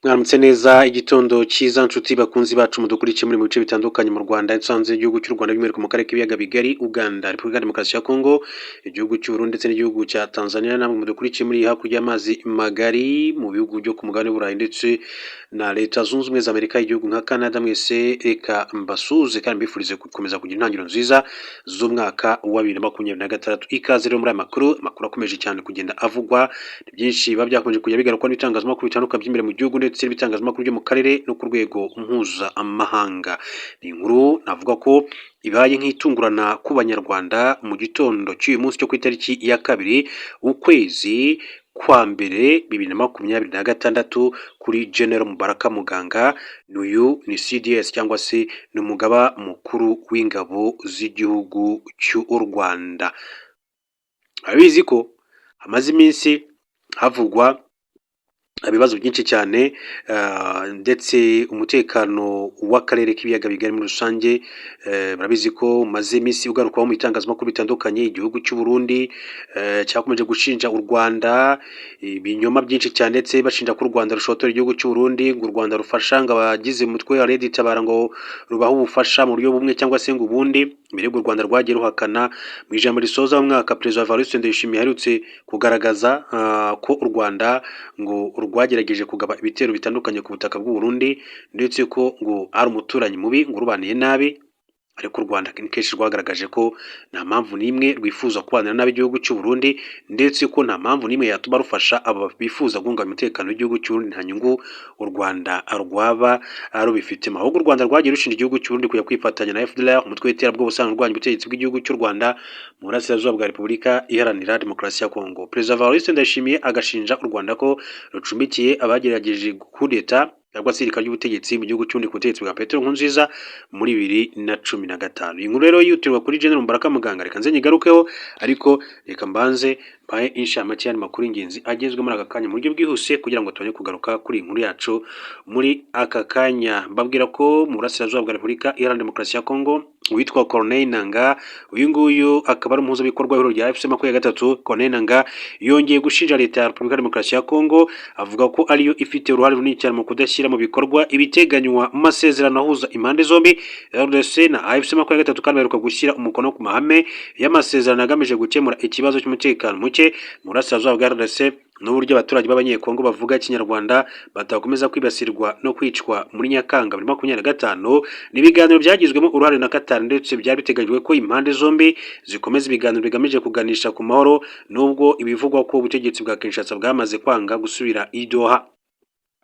Mwaramutse neza igitondo cyiza nshuti bakunzi bacu mudukurikiye muri mu bice bitandukanye mu Rwanda ndetse hanze y'igihugu cy'u Rwanda by'umwihariko mu karere k'ibiyaga bigari Uganda, Repubulika ya Demokarasi ya Kongo, igihugu cy'u Burundi ndetse n'igihugu cya Tanzania, namwe mudukurikiye muri hakurya y'amazi magari mu bihugu byo ku mugabane w'Uburayi ndetse na Leta Zunze Ubumwe za Amerika, igihugu nka Canada. Mwese reka mbasuhuze kandi mbifurize gukomeza kugira intangiriro nziza z'umwaka wa 2026. Ikaze rero muri aya makuru akomeje cyane kugenda avugwa, ni byinshi biba byakomeje kujya bigarukwa n'ibitangazamakuru bitandukanye by'imbere mu gihugu ndetse n'ibitangazamakuru byo mu karere no ku rwego mpuzamahanga. Ni inkuru navuga ko ibaye nk'itungurana ku banyarwanda mu gitondo cy'uyu munsi cyo ku itariki ya 2 ukwezi kwa mbere 2026 kuri General Mubaraka Muganga. N'uyu ni CDS cyangwa se ni umugaba mukuru w'ingabo z'igihugu cy'u Rwanda. Abizi ko hamaze iminsi havugwa ibibazo byinshi cyane ndetse umutekano w'akarere k'ibiyaga bigari muri rusange, barabizi ko maze iminsi ugarukwaho mu itangazamakuru bitandukanye. Igihugu cy'u Burundi cyakomeje gushinja u Rwanda ibinyoma byinshi cyane, ndetse bashinja ko u Rwanda rushotora igihugu cy'u Burundi, ngo u Rwanda rufasha ngo abagize umutwe wa Red Tabara ngo rubaho ubufasha mu buryo bumwe cyangwa se ngo ubundi. Mbere y'u Rwanda rwagiye ruhakana mu ijambo risoza umwaka Perezida Evariste Ndayishimiye aherutse kugaragaza ko u Rwanda ngo rwagerageje kugaba ibitero bitandukanye ku butaka bw'u Burundi, ndetse ko ngo ari umuturanyi mubi ngo rubaniye nabi. Ariko u Rwanda kenshi rwagaragaje ko nta mpamvu n'imwe rwifuza kubanira nabi igihugu cy'u Burundi, ndetse ko nta mpamvu n'imwe yatuma rufasha aba bifuza guhungabanya umutekano w'igihugu cy'u Burundi. Nta nyungu u Rwanda rwaba rubifitemo, ahubwo u Rwanda rwagiye rushinja igihugu cy'u Burundi kujya kwifatanya na FDLR, umutwe w'iterabwoba usanzwe urwanya ubutegetsi bw'igihugu cy'u Rwanda mu burasirazuba bwa Repubulika Iharanira Demokarasi ya Kongo. Perezida Evariste Ndayishimiye agashinja u Rwanda ko rucumbikiye abagerageje kudeta cyangwa se irika ry'ubutegetsi mu gihugu cy'undi ku butegetsi bwa Petero Nkurunziza muri 2015. Iyi nkuru rero yitirwa kuri General Mubaraka Muganga, reka nze nyigarukeho, ariko reka mbanze mbaye inshamake y'andi makuru y'ingenzi agezwe muri aka kanya mu buryo bwihuse kugira ngo tubone kugaruka kuri iyi nkuru yacu muri aka kanya. Mbabwira ko mu burasirazuba bwa Repubulika Iharanira Demokarasi ya Kongo witwa Corneille Nangaa, uyu nguyu akaba ari umuhuzabikorwa w'ihuriro rya FC23. Corneille Nangaa yongeye gushinja leta ya Repubulika ya Demokarasi ya Kongo, avuga ko ariyo ifite uruhare runini cyane mu kudashyira mu bikorwa ibiteganywa mu masezerano ahuza impande zombi RDC na FC23, kandi baheruka gushyira umukono ku mahame y'amasezerano agamije gukemura ikibazo cy'umutekano muke mu burasirazuba bwa RDC n'uburyo abaturage b'abanyekongo bavuga ikinyarwanda batakomeza kwibasirwa no kwicwa muri Nyakanga 2025. N'ibiganiro byagizwemo uruhare na Qatar, ndetse byari biteganyijwe ko impande zombi zikomeza ibiganiro bigamije kuganisha ku mahoro, nubwo ibivugwa ko ubutegetsi bwa Kinshasa bwamaze kwanga gusubira i Doha.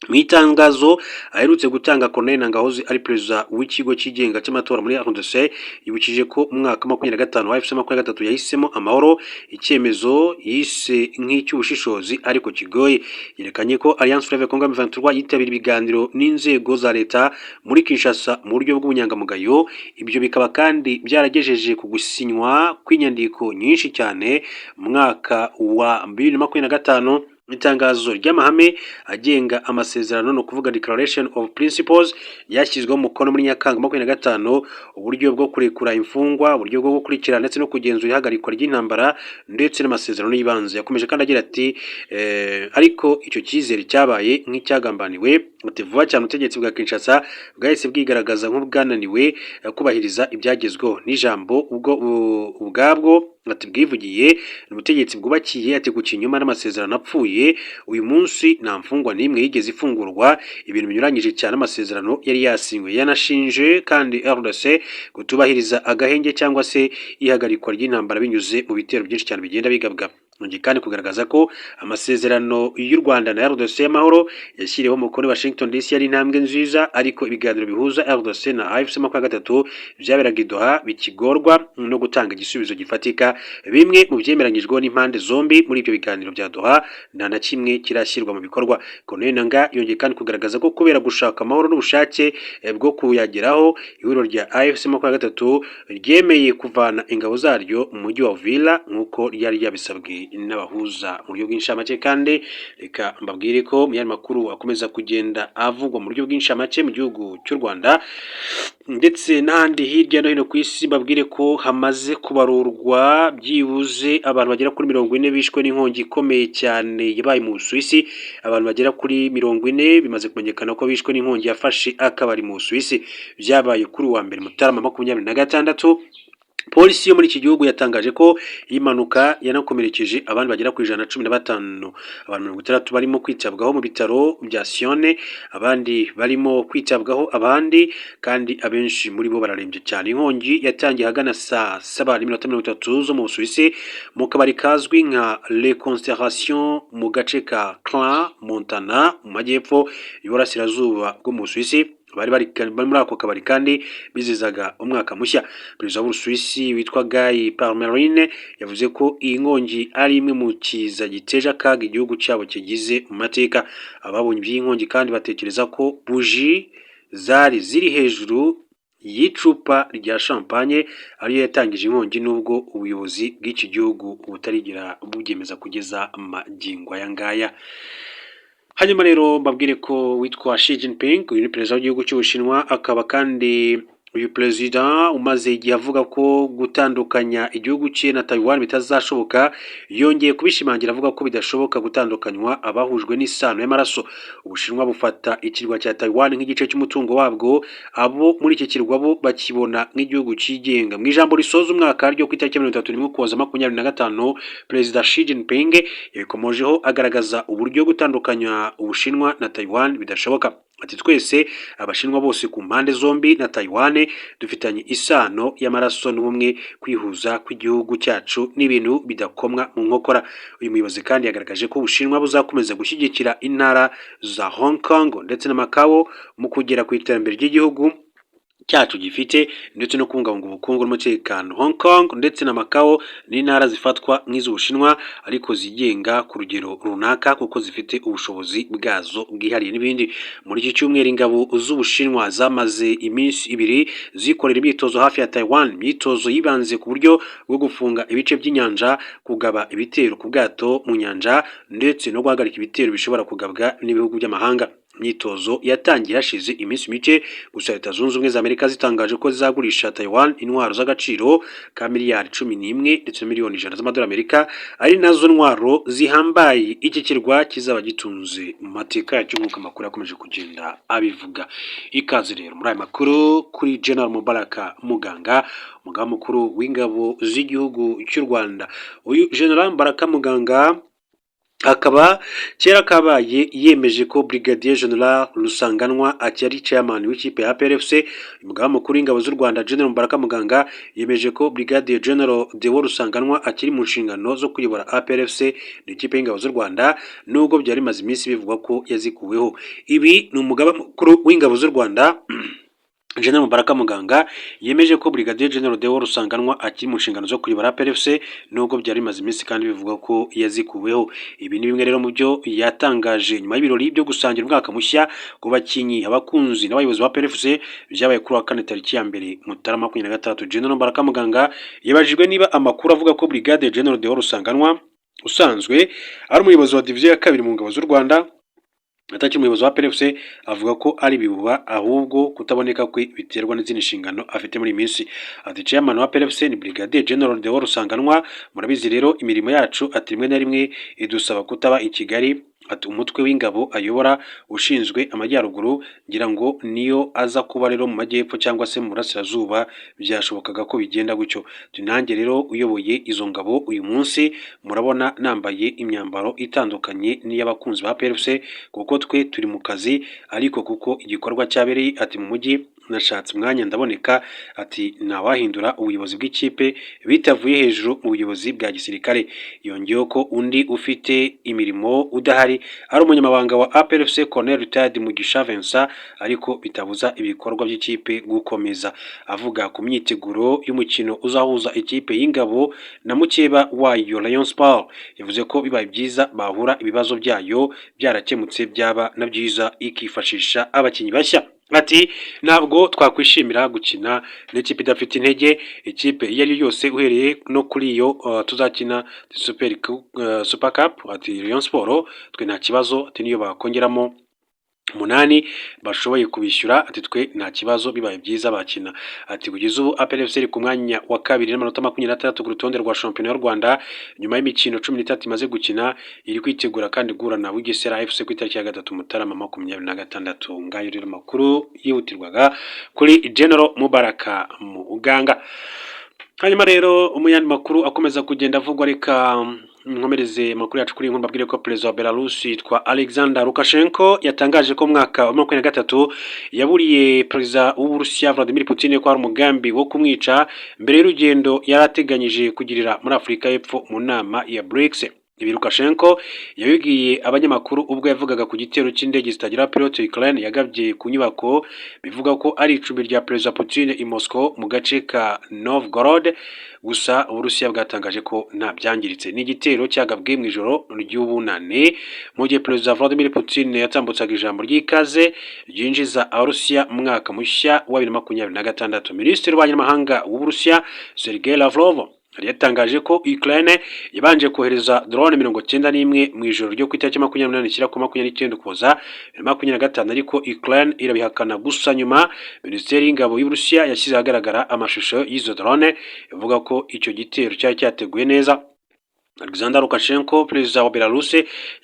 Mu itangazo aherutse gutanga, Corneille Nangaa ari perezida w'ikigo cyigenga cy'amatora muri RDC yibukije ko umwaka 2025 wa FC23 yahisemo amahoro, icyemezo yise nk'icy'ubushishozi ariko kigoye. Yerekanye ko Alliance Fleuve Congo M23 yitabira ibiganiro n'inzego za leta muri Kinshasa mu buryo bw'ubunyangamugayo. Ibyo bikaba kandi byaragejeje ku gusinywa kw'inyandiko nyinshi cyane mu mwaka wa 2025. Itangazo ry'amahame agenga amasezerano no kuvuga Declaration of Principles yashyizweho umukono muri Nyakanga 2025, uburyo bwo kurekura imfungwa, uburyo bwo gukurikirana ndetse no kugenzura ihagarikwa ry'intambara ndetse n'amasezerano y'ibanze. Yakomeje kandi agira ati ariko icyo cyizere cyabaye nk'icyagambaniwe, ati vuba cyane ubutegetsi bwa Kinshasa bwahise bwigaragaza nk'ubwananiwe kubahiriza ibyagezweho n'ijambo ubwabwo. Ati bwivugiye ubutegetsi bwubakiye ati ku kinyoma n'amasezerano apfuye. Uyu munsi nta mfungwa n'imwe yigeze ifungurwa, ibintu binyuranyije cyane amasezerano yari yasinywe. Yanashinje kandi RDC kutubahiriza agahenge cyangwa se ihagarikwa ry'intambara binyuze mu bitero byinshi cyane bigenda bigabwa. Nongeye kandi kugaragaza ko amasezerano y'u Rwanda na RDC y'amahoro yashyiriweho umukono Washington DC yari intambwe nziza, ariko ibiganiro bihuza RDC na FC23 byaberaga i Doha bikigorwa no gutanga igisubizo gifatika. Bimwe mu byemeranyijweho n'impande zombi muri ibyo biganiro bya Doha nta na kimwe kirashyirwa mu bikorwa. Corneille Nangaa yongeye kandi kugaragaza ko kubera gushaka amahoro n'ubushake bwo kuyageraho, ihuriro rya FC23 ryemeye kuvana ingabo zaryo mu mujyi wa Uvira nk'uko ryari ryabisabwe n'abahuza mu buryo bw'inshamake. Kandi reka mbabwire ko mu yandi makuru akomeza kugenda avugwa mu buryo bw'inshamake mu gihugu cy'u Rwanda ndetse n'ahandi hirya no hino ku isi, mbabwire ko hamaze kubarurwa byibuze abantu bagera kuri 40 bishwe n'inkongi ikomeye cyane yabaye mu Busuwisi. Abantu bagera kuri 40 bimaze kumenyekana ko bishwe n'inkongi yafashe akabari mu Busuwisi, byabaye kuri wa mbere Mutarama 2026. Polisi yo muri iki gihugu yatangaje ko iyi mpanuka yanakomerekeje abandi bagera ku 115. Abantu 60 barimo kwitabwaho mu bitaro bya Sione, abandi barimo kwitabwaho abandi, kandi abenshi muri bo bararembye cyane. Inkongi yatangiye hagana saa 7:30 zo mu Busuwisi mu kabari kazwi nka Le Constellation mu gace ka Clan Montana mu majyepfo y'uburasirazuba bwo mu Busuwisi. Bari muri ako kabari kandi bizizaga umwaka mushya. Perezida w'Ubusuwisi witwa Guy Parmelin yavuze ko iyi nkongi ari imwe mu kiza giteje akaga igihugu cyabo kigize mu mateka. Ababonye iby'iyi nkongi kandi batekereza ko buji zari ziri hejuru y'icupa rya champagne ariyo yatangije inkongi, nubwo ubuyobozi bw'iki gihugu butarigera bubyemeza kugeza magingo aya ngaya. Hanyuma rero mbabwire ko witwa Xi Jinping, uyu ni perezida w'igihugu cy'Ubushinwa, akaba kandi uyu perezida umaze igihe avuga ko gutandukanya igihugu cye na Taiwan bitazashoboka, yongeye kubishimangira avuga ko bidashoboka gutandukanywa abahujwe n'isano y'amaraso. Ubushinwa bufata ikirwa cya Taiwan nk'igice cy'umutungo wabwo, abo muri iki kirwa bo bakibona nk'igihugu cyigenga. Mu ijambo risoza umwaka ryo ku itariki 31 Ukuboza 2025, perezida Xi Jinping yabikomojeho agaragaza uburyo gutandukanya Ubushinwa na Taiwan bidashoboka. Ati twese abashinwa bose ku mpande zombi na Taiwan dufitanye isano y'amaraso n'ubumwe, kwihuza kw'igihugu cyacu n'ibintu bidakomwa mu nkokora. Uyu muyobozi kandi yagaragaje ko Ubushinwa buzakomeza gushyigikira intara za Hong Kong ndetse na Macau mu kugera ku iterambere ry'igihugu cyacu gifite ndetse no kubungabunga ubukungu n'umutekano. Hong Kong ndetse na Macau ni intara zifatwa nk'iz'Ubushinwa ariko zigenga ku rugero runaka kuko zifite ubushobozi bwazo bwihariye n'ibindi. Muri iki cyumweru ingabo z'Ubushinwa zamaze iminsi 2 zikorera imyitozo hafi ya Taiwan. Imyitozo yibanze ku buryo bwo gufunga ibice by'inyanja, kugaba ibitero ku bwato mu nyanja ndetse no guhagarika ibitero bishobora kugabwa n'ibihugu by'amahanga. Imyitozo yatangiye hashize iminsi mike, gusa Leta Zunze Ubumwe za Amerika zitangaje ko zizagurisha Taiwan intwaro z'agaciro ka miliyari 11 ndetse na miliyoni 100 z'amadolari Amerika, ari nazo ntwaro zihambaye iki kirwa kizaba gitunze mu mateka yacyo nk'uko amakuru yakomeje kugenda abivuga. Ikaze rero muri aya makuru kuri General Mubaraka Muganga, umugaba mukuru w'ingabo z'igihugu cy'u Rwanda. Uyu General Mubaraka Muganga akaba kera kabaye yemeje ko Brigadier General Rusanganwa akiri chairman w'ikipe ya APRFC. Umugaba mukuru w'ingabo z'u Rwanda General Mubaraka Muganga yemeje ko Brigadier General Deo Rusanganwa akiri mu nshingano zo kuyobora APRFC n'ikipe y'ingabo z'u Rwanda, nubwo byari maze iminsi bivugwa ko yazikuweho. Ibi ni umugaba mukuru w'ingabo z'u Rwanda General Mubaraka Muganga yemeje ko Brigadier General Deo Rusanganwa akiri mu nshingano zo kuyobora APRFC nubwo byari maze iminsi kandi bivuga ko yazikuweho. Ibi ni bimwe rero mu byo yatangaje nyuma y'ibirori byo gusangira umwaka mushya ku bakinyi, abakunzi n'abayobozi ba APRFC byabaye kuri wa 4 tariki ya 1 Mutarama 2026. General Mubaraka Muganga yabajijwe niba amakuru avuga ko Brigadier General Deo Rusanganwa usanzwe ari umuyobozi wa division ya 2 mu ngabo z'u Rwanda atakiri umuyobozi wa APRFC, avuga ko ari bibuba ahubwo kutaboneka kwe biterwa n'izindi nshingano afite muri minsi. Ati chairman wa APRFC ni Brigadier General Deo Rusanganwa, murabizi rero imirimo yacu ati rimwe na rimwe idusaba kutaba i Kigali. Ati umutwe w'ingabo ayobora ushinzwe amajyaruguru ngira ngo niyo aza kuba rero mu majyepfo cyangwa se mu burasirazuba byashobokaga ko bigenda gutyo. Nanjye rero uyoboye izo ngabo uyu munsi murabona nambaye imyambaro itandukanye n'iy'abakunzi ba APRFC kuko twe turi mu kazi, ariko kuko igikorwa cyabereye ati mu mujyi nashatse umwanya ndaboneka. Ati nawahindura ubuyobozi bw'ikipe bitavuye hejuru mu buyobozi bwa gisirikare. Yongeyeho ko undi ufite imirimo udahari ari umunyamabanga wa APRFC Colonel Retired Mugisha Vincent, ariko bitabuza ibikorwa by'ikipe gukomeza. Avuga ku myiteguro y'umukino uzahuza ikipe y'ingabo na mukeba wayo Rayon Sport, yavuze ko bibaye byiza bahura ibibazo byayo byarakemutse byaba na byiza ikifashisha abakinyi bashya. ati ntabwo twakwishimira gukina n'ikipe idafite intege, ikipe iyo ari yo yose uhereye no kuri iyo tuzakina Super Cup, ati Rayon Sport twe nta kibazo, ati niyo bakongeramo 8 bashoboye kubishyura, ati twe nta kibazo bibaye byiza bakina. Ati kugeza ubu APR FC ku mwanya wa kabiri n'amanota 26 ku rutonde rwa shampiyona y'u Rwanda nyuma y'imikino 13 imaze gukina, iri kwitegura kandi guhura na Bugesera FC ku itariki ya 3 Mutarama 2026. Ngayo rero makuru yihutirwaga kuri General Mubaraka mu Uganga. Hanyuma rero umuyandi makuru akomeza kugenda avugwa, reka nkomereze makuru yacu kuri nkuru mbabwire ko perezida wa Belarus yitwa Alexander Lukashenko yatangaje ko mwaka wa 2023 yaburiye perezida w'Uburusiya Vladimir Putin ko hari umugambi wo kumwica mbere y'urugendo yarateganyije kugirira muri Afurika y'Epfo mu nama ya BRICS. Ibi Lukashenko yabibwiye abanyamakuru ubwo yavugaga ku gitero cy'indege zitagira pilote Ukraine yagabye ku nyubako bivuga ko ari icumbi rya perezida Putin i Moscow mu gace ka Novgorod. Gusa Uburusiya bwatangaje ko nta byangiritse. Ni igitero cyagabwe mu ijoro ry'ubunane mu gihe perezida Vladimir Putin yatambutsaga ijambo ry'ikaze ryinjiza Abarusiya mu mwaka mushya wa 2026. Minisitiri w'Abanyamahanga w'Uburusiya Sergei Lavrov yatangaje ko Ukraine yabanje kohereza drone 91 mu ijoro ryo ku itariki 28 ku 29 Ukuboza 2025, ariko Ukraine irabihakana. Gusa nyuma Minisiteri y'Ingabo y'Uburusiya yashyize ahagaragara amashusho y'izo drone ivuga ko icyo gitero cyari cyateguye neza. Alexander Lukashenko perezida wa Belarus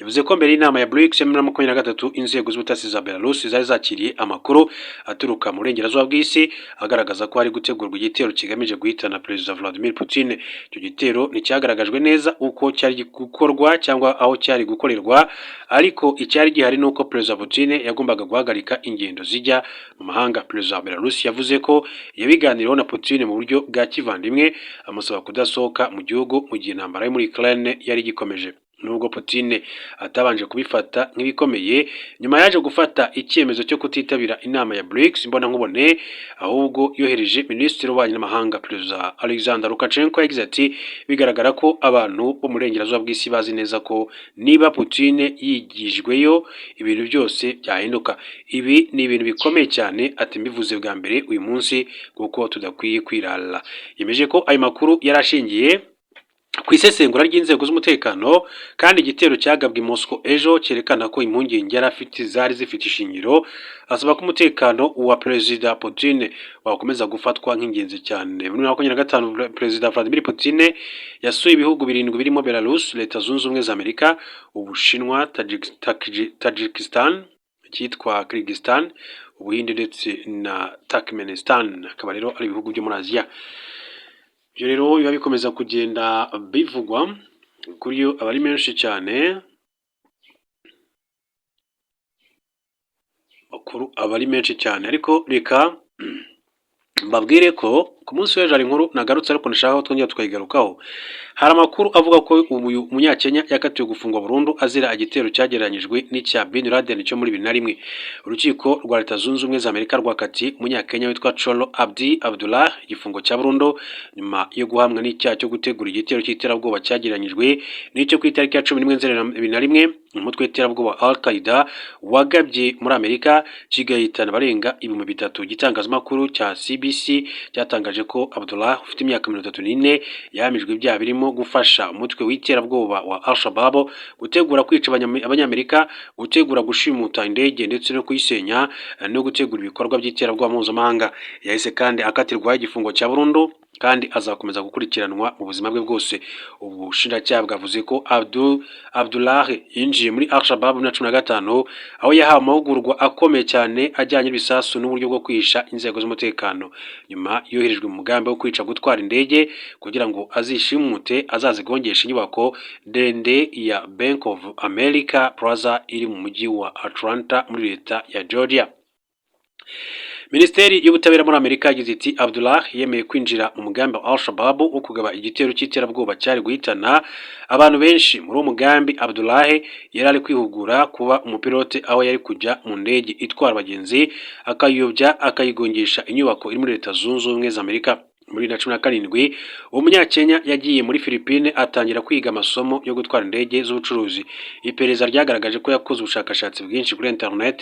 yavuze ko mbere y'inama ya BRICS ya 2023 inzego z'ubutasi za Belarus zari zakiriye amakuru aturuka mu burengerazuba bw'isi agaragaza ko hari gutegurwa igitero kigamije guhitana perezida Vladimir Putin. Icyo gitero nticyagaragajwe neza uko cyari gukorwa cyangwa aho cyari gukorerwa, ariko icyari gihari nuko perezida Putin yagombaga guhagarika ingendo zijya mu mahanga. Perezida wa Belarus yavuze ko yabiganiriyeho na Putin mu buryo bwa kivandimwe, amusaba kudasohoka mu gihugu mu gihe intambara yo muri Ukraine yari gikomeje. Nubwo Putin atabanje kubifata nk'ibikomeye, nyuma yaje gufata icyemezo cyo kutitabira inama ya BRICS mbona nkubone, ahubwo yohereje minisitiri w'ububanyi n'amahanga. Perezida Alexander Lukashenko yagize ati bigaragara ko abantu bo mu burengerazuba bw'isi bazi neza ko niba Putin yigijweyo ibintu byose byahinduka. Ibi ni ibintu bikomeye cyane, ati mbivuze bwa mbere uyu munsi kuko tudakwiye kwirara. Yemeje ko ayo makuru yarashingiye ku isesengura ry'inzego z'umutekano kandi igitero cyagabwe i Moscow ejo cyerekana ko impungenge yari afite zari zifite ishingiro. Asaba ko umutekano wa perezida Putin wakomeza gufatwa nk'ingenzi cyane. Muri 2025 perezida Vladimir Putin yasuye ibihugu 7 birimo Belarus, Leta Zunze Ubumwe za Amerika, Ubushinwa, Tajikistan, cyitwa Kyrgyzstan, Ubuhinde ndetse na Turkmenistan. Akaba rero ari ibihugu byo muri Aziya. Ibyo rero biba bikomeza kugenda bivugwa kuri yo abari menshi cyane, makuru abari menshi cyane, ariko reka mbabwire ko ku munsi w'ejo hari inkuru nagarutse ariko nashaka ko twongera tukayigarukaho. Hari amakuru avuga ko uyu munyakenya yakatiwe gufungwa burundu azira igitero cyagereranyijwe n'icya Bin Laden cyo muri 2001. Urukiko rwa Leta Zunze Ubumwe za Amerika rwakatiye umunyakenya witwa Cholo Abdi Abdullah igifungo cya burundu nyuma yo guhamwa n'icyaha cyo gutegura igitero cy'iterabwoba cyagereranyijwe n'icyo ku itariki ya 11 Nzeri 2001 umutwe w'iterabwoba Al-Qaeda wagabye muri Amerika kigahitana abarenga 3,000. Igitangazamakuru cya CBC cyatangaje ko Abdullah ufite imyaka 34 yahamijwe ibyaha birimo gufasha umutwe w'iterabwoba wa Al-Shabaab, gutegura kwica abanyamerika, gutegura gushimuta indege ndetse no kuyisenya, no gutegura ibikorwa by'iterabwoba mpuzamahanga. Yahise kandi akatirwa igifungo cya burundu kandi azakomeza gukurikiranwa mu buzima bwe bwose. Ubushinjacyaha bwavuze ko Abdullah yinjiye muri Al-Shabaab na 2015 aho yahawe amahugurwa akomeye cyane ajyanye n'ibisasu n'uburyo bwo kwihisha inzego z'umutekano. Nyuma yoherejwe mu mugambi wo kwica gutwara indege kugira ngo azishimute azazigongesha inyubako ndende ya Bank of America Plaza iri mu mujyi wa Atlanta muri leta ya Georgia. Minisiteri y'ubutabera muri Amerika yagize iti Abdullah yemeye kwinjira mu mugambi wa Al-Shabaab wo kugaba igitero cy'iterabwoba cyari guhitana abantu benshi. Muri uwo mugambi Abdullah yari ari kwihugura kuba umupilote aho yari kujya mu ndege itwara abagenzi akayiyobya akayigongesha inyubako iri muri Leta Zunze Ubumwe za Amerika. muri 2017 umunyakenya yagiye muri Philippines atangira kwiga amasomo yo gutwara indege z'ubucuruzi. Iperereza ryagaragaje ko yakoze ubushakashatsi bwinshi kuri internet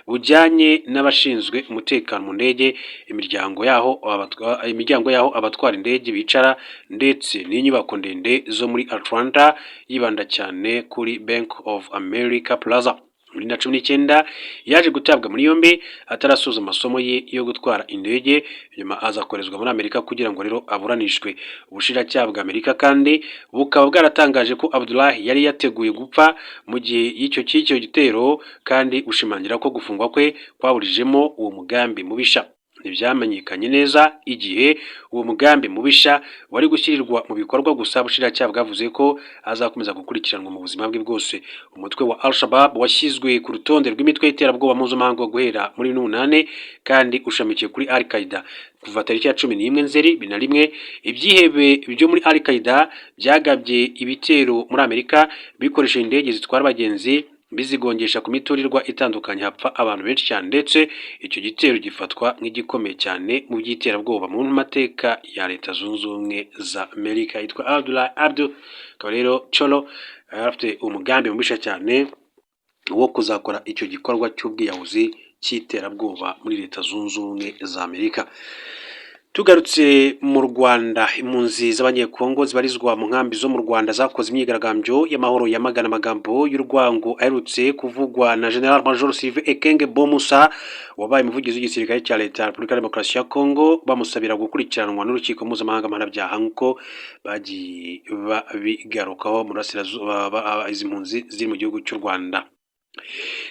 bujyanye n'abashinzwe umutekano mu ndege, imiryango yaho abatwara indege bicara ndetse n'inyubako ndende zo muri Atlanta, yibanda cyane kuri Bank of America Plaza. Muri 2019 yaje gutabwa muri yombi atarasoza amasomo ye yo gutwara indege, nyuma azakorezwa muri Amerika kugira ngo rero aburanishwe. Ubushinjacyaha bwa Amerika kandi bukaba bwaratangaje ko Abdullah yari yateguye gupfa mu gihe y'icyo gitero, kandi ushimangira ko gufungwa kwe kwaburijemo uwo mugambi mubisha. Ntibyamenyekanye neza igihe uwo mugambi mubisha wari gushyirirwa mu bikorwa, gusa ubushinjacyaha bwavuze ko azakomeza gukurikiranwa mu buzima bwe bwose. Umutwe wa Al-Shabaab washyizwe ku rutonde rw'imitwe y'iterabwoba mpuzamahanga guhera muri 2008 kandi ushamikiye kuri Al-Qaeda. Kuva tariki ya 11 Nzeri 2001 ibyihebe byo muri Al-Qaeda byagabye ibitero muri Amerika bikoresheje indege zitwara abagenzi bizigongesha ku miturirwa itandukanye, hapfa abantu benshi cyane, ndetse icyo gitero gifatwa nk'igikomeye cyane mu by'iterabwoba mu mateka ya Leta Zunze Ubumwe za Amerika. Yitwa Abdullah Abdu rero Cholo, afite umugambi mubisha cyane wo kuzakora icyo gikorwa cy'ubwiyahuzi cy'iterabwoba muri Leta Zunze Ubumwe za Amerika. Tugarutse mu Rwanda, impunzi z'abanyekongo zibarizwa mu nkambi zo mu Rwanda zakoze imyigaragambyo y'amahoro yamagana amagambo y'urwango aherutse kuvugwa na General Major Sylvain Ekenge Bomusa, wabaye umuvugizi w'igisirikare cya Leta ya Repubulika ya Demokarasi ya Kongo, bamusabira gukurikiranwa n'urukiko mpuzamahanga mpanabyaha nk'uko bagiye babigarukaho mu burasirazuba izi mpunzi ziri mu gihugu cy'u Rwanda.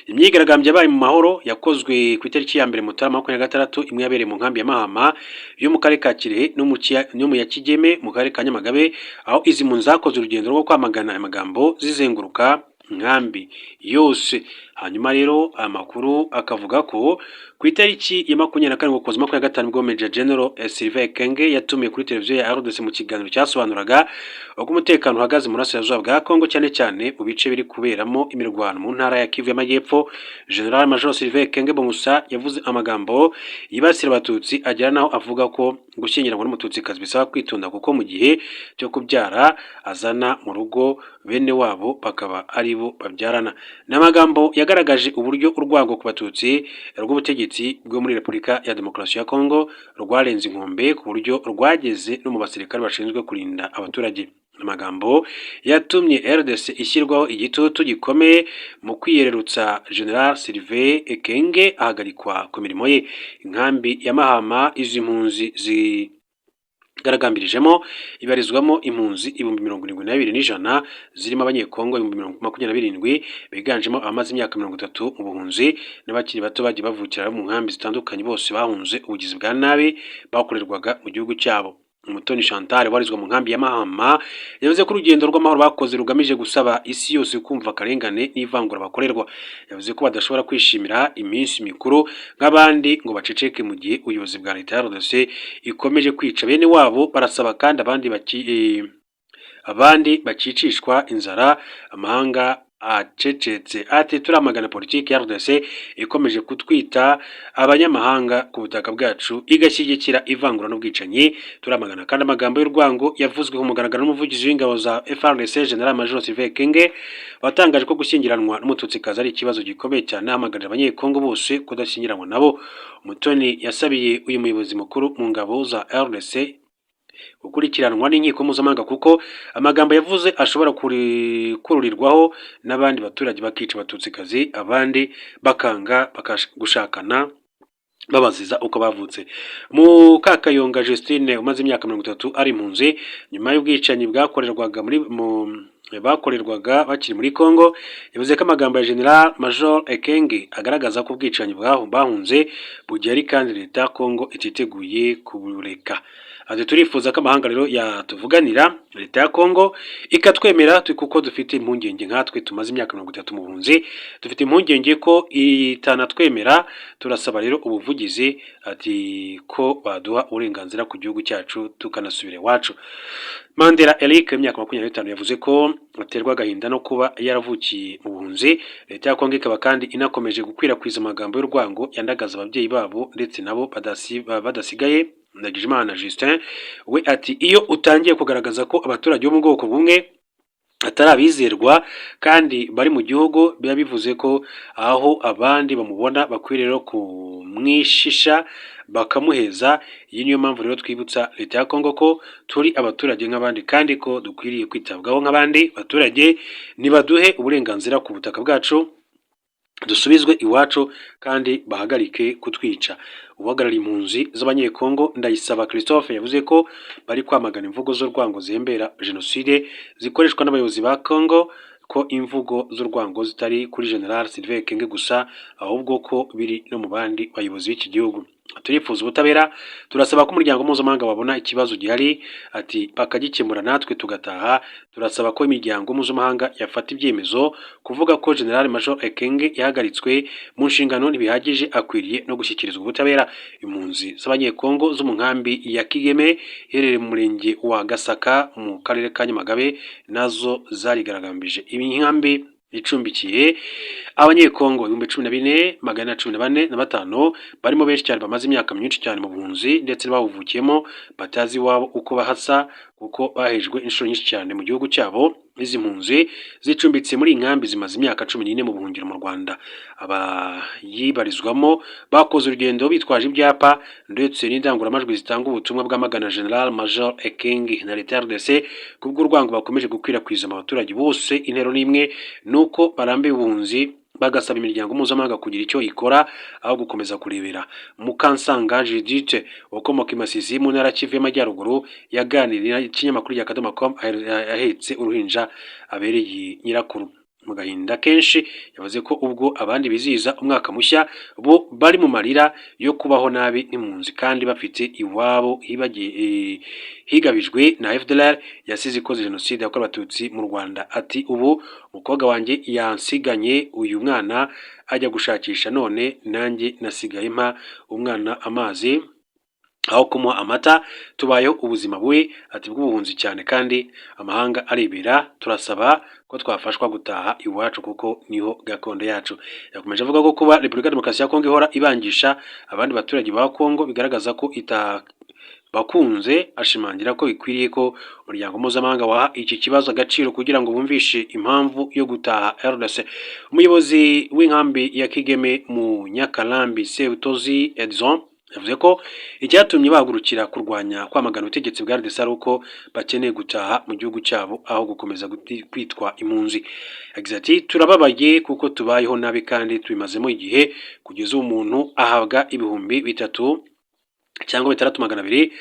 Imyigaragambyo yabaye mu mahoro yakozwe ku itariki ya 1 Mutarama 2026, imwe yabereye mu nkambi ya Mahama yo mu karere ka Kirehe no mu ya Kigeme mu karere ka Nyamagabe, aho izi mpunzi zakoze urugendo rwo kwamagana amagambo zizenguruka nkambi yose. Hanyuma rero amakuru akavuga ko ku itariki ya 24 Ukuboza 2025 bwo Major General Sylvain Ekenge yatumiye kuri televiziyo ya RDC mu kiganiro cyasobanuraga uko umutekano uhagaze mu burasirazuba bwa Kongo, cyane cyane mu bice biri kuberamo imirwano mu ntara ya Kivu y'Amajyepfo. General Major Sylvain Ekenge Bomusa yavuze amagambo yibasira abatutsi, agera naho avuga ko gushyingiranwa n'umututsikazi bisaba kwitonda, kuko mu gihe cyo kubyara azana mu rugo bene wabo bakaba ari bo babyarana. N'amagambo yagaragaje uburyo urwango ku batutsi rw'ubutegetsi bwo muri Repubulika ya Demokarasi ya Kongo rwarenze inkombe ku buryo rwageze no mu basirikare bashinzwe kurinda abaturage. Amagambo yatumye RDC ishyirwaho igitutu gikomeye mu kwiyererutsa General Sylvain Ekenge ahagarikwa ku mirimo ye. Inkambi ya Mahama izi mpunzi garagambirijemo ibarizwamo impunzi 72,100 zirimo abanyekongo 27,000 biganjemo abamaze imyaka 30 mu buhunzi n'abakiri bato bagiye bavukira mu nkambi zitandukanye, bose bahunze ubugizi bwa nabi bakorerwaga mu gihugu cyabo. Umutoni Chantal warizwa mu nkambi ya Mahama yavuze ko urugendo rw'amahoro bakoze rugamije gusaba isi yose kumva akarengane n'ivangura bakorerwa. Yavuze ko badashobora kwishimira iminsi mikuru nk'abandi ngo baceceke mu gihe ubuyobozi bwa Leta ya RDC ikomeje kwica bene wabo. Barasaba kandi abandi bakicishwa inzara amahanga acecetse. Ati turamagana politiki ya RDC ikomeje kutwita abanyamahanga ku butaka bwacu, igashyigikira ivangura n'ubwicanyi. Turamagana kandi amagambo y'urwango yavuzwe ku mugaragaro n'umuvugizi w'ingabo za FARDC General Major Sylvain Ekenge, watangaje ko gushyingiranwa n'umututsikazi ari ikibazo gikomeye cyane, ahamagarira abanyekongo bose kudashyingiranwa nabo. Umutoni yasabiye uyu muyobozi mukuru mu ngabo za RDC gukurikiranwa n'inkiko mpuzamahanga kuko amagambo yavuze ashobora kururirwaho n'abandi baturage bakica abatutsikazi, abandi bakanga gushakana babaziza uko bavutse. Mukakayonga Justine umaze imyaka 30 ari impunzi nyuma y'ubwicanyi bakorerwaga bakiri muri Kongo, yavuze ko amagambo ya General Major Ekenge agaragaza ko ubwicanyi bahunze bugihari kandi Leta ya Kongo ititeguye kubureka. Ati turifuza ko amahanga rero yatuvuganira Leta ya Kongo ikatwemera, kuko dufite impungenge nkatwe tumaze imyaka 30 mu buhunzi, dufite impungenge ko itanatwemera. Turasaba rero ubuvugizi ati ko baduha uburenganzira ku gihugu cyacu tukanasubira iwacu. Mandela Eric imyaka 25 yavuze ko aterwa agahinda no kuba yaravukiye mu buhunzi. Leta ya Kongo ikaba kandi inakomeje gukwirakwiza amagambo y'urwango yandagaza ababyeyi babo ndetse nabo badasigaye Ndagijimana Justin we ati iyo utangiye kugaragaza ko abaturage bo mu bwoko bumwe atari abizerwa kandi bari mu gihugu, biba bivuze ko aho abandi bamubona bakwiriye rero kumwishisha bakamuheza. Iyi niyo mpamvu rero twibutsa leta ya Kongo ko turi abaturage nk'abandi kandi ko dukwiriye kwitabwaho nk'abandi baturage. Nibaduhe uburenganzira ku butaka bwacu, dusubizwe iwacu kandi bahagarike kutwica. Uhagarariye impunzi z'abanyekongo Ndayisaba Christophe yavuze ko bari kwamagana imvugo z'urwango zihembera jenoside zikoreshwa n'abayobozi ba Kongo, ko imvugo z'urwango zitari kuri General Sylvain Ekenge gusa ahubwo ko biri no mu bandi bayobozi b'iki gihugu. Turifuza ubutabera, turasaba ko umuryango mpuzamahanga wabona ikibazo gihari ati bakagikemura natwe tugataha. Turasaba ko imiryango mpuzamahanga yafata ibyemezo. Kuvuga ko General Major Ekenge yahagaritswe mu nshingano ntibihagije, akwiriye no gushyikirizwa ubutabera. Impunzi z'abanyekongo zo mu nkambi ya Kigeme iherereye mu murenge wa Gasaka mu karere ka Nyamagabe nazo zarigaragambije. Iyi nkambi icumbikiye abanyekongo 14,145 barimo benshi cyane bamaze imyaka myinshi cyane mu buhunzi ndetse bawuvukiyemo batazi iwabo uko bahasa kuko bahejwe inshuro nyinshi cyane mu gihugu cyabo. Izi mpunzi zicumbitse muri inkambi zimaze imyaka 14 mu buhungiro mu Rwanda. Abayibarizwamo bakoze urugendo bitwaje ibyapa ndetse n'indangururamajwi zitanga ubutumwa bw'amagana General Major Ekenge na leta ya RDC kubw'urwango bakomeje gukwirakwiza mu baturage bose. Intero n'imwe nuko barambiwe ubuhunzi, bagasaba imiryango mpuzamahanga kugira icyo ikora aho gukomeza kurebera. Mukansanga Judith ukomoka i Masisi mu ntara Kivu y'Amajyaruguru yaganiriye n'ikinyamakuru ya Kadomo.com ahetse uruhinja abereye nyirakuru. Mu gahinda kenshi yavuze ko ubwo abandi bizihiza umwaka mushya bo bari mu marira yo kubaho nabi n'impunzi kandi bafite iwabo higabijwe na FDLR yasize ikoze jenoside yakorewe abatutsi mu Rwanda. Ati ubu umukobwa wanjye yansiganye uyu mwana ajya gushakisha, none nanjye nasigaye mpa umwana amazi aho kumuha amata, tubayeho ubuzima bubi ati bw'ubuhunzi cyane kandi amahanga arebera. Turasaba ko twafashwa gutaha iwacu kuko niho gakondo yacu. Yakomeje avuga ko kuba Repubulika Demokarasi ya Kongo ihora ibangisha abandi baturage ba Kongo bigaragaza ko bakunze, ashimangira ko bikwiriye ko umuryango mpuzamahanga waha iki kibazo agaciro kugira ngo bumvishe impamvu yo gutaha RDC. Umuyobozi w'inkambi ya Kigeme mu Nyakarambi Sebutozi Edson yavuze ko icyatumye bahagurukira kurwanya kwamagana ubutegetsi bwa RDC ari uko bakeneye gutaha mu gihugu cyabo aho gukomeza kwitwa impunzi. Yagize ati turababaye kuko tubayeho nabi kandi tubimazemo igihe, kugeza umuntu ahabwa ibihumbi 3 cyangwa 6,200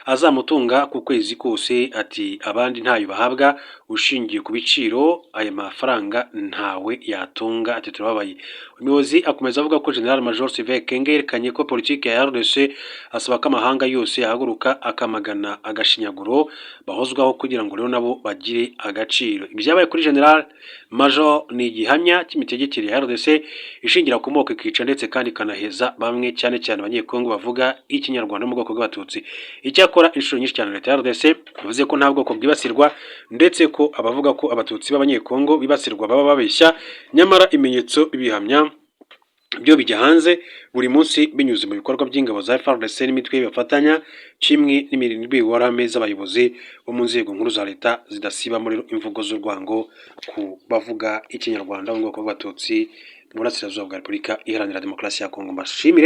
azamutunga ku kwezi kose. Ati abandi ntayo bahabwa, ushingiye ku biciro aya mafaranga ntawe yatunga. Ati turababaye. Umuyobozi akomeza avuga ko General Major Sylvain Ekenge yerekanye ko politiki ya RDC asaba ko amahanga yose yahaguruka akamagana agashinyaguro bahozwaho kugira ngo rero nabo bagire agaciro. Ibyabaye kuri General Major ni igihamya cy'imitegekere ya RDC ishingira ku moko ikica ndetse kandi kanaheza bamwe cyane cyane abanyekongo bavuga ikinyarwanda mu bwoko bw'abatutsi. Icyakora inshuro nyinshi cyane leta ya RDC yavuze ko nta bwoko bwibasirwa ndetse ko abavuga ko abatutsi b'abanyekongo bibasirwa baba babeshya, nyamara ibimenyetso bibihamya byo bijya hanze buri munsi binyuze mu bikorwa by'ingabo za FARDC n'imitwe bafatanya, kimwe n'imirindwi warameza abayobozi bo mu nzego nkuru za leta zidasiba muri imvugo z'urwango ku bavuga ikinyarwanda mu bwoko bw'abatutsi mu burasirazuba bwa Repubulika Iharanira Demokarasi ya Kongo. Mbashimire.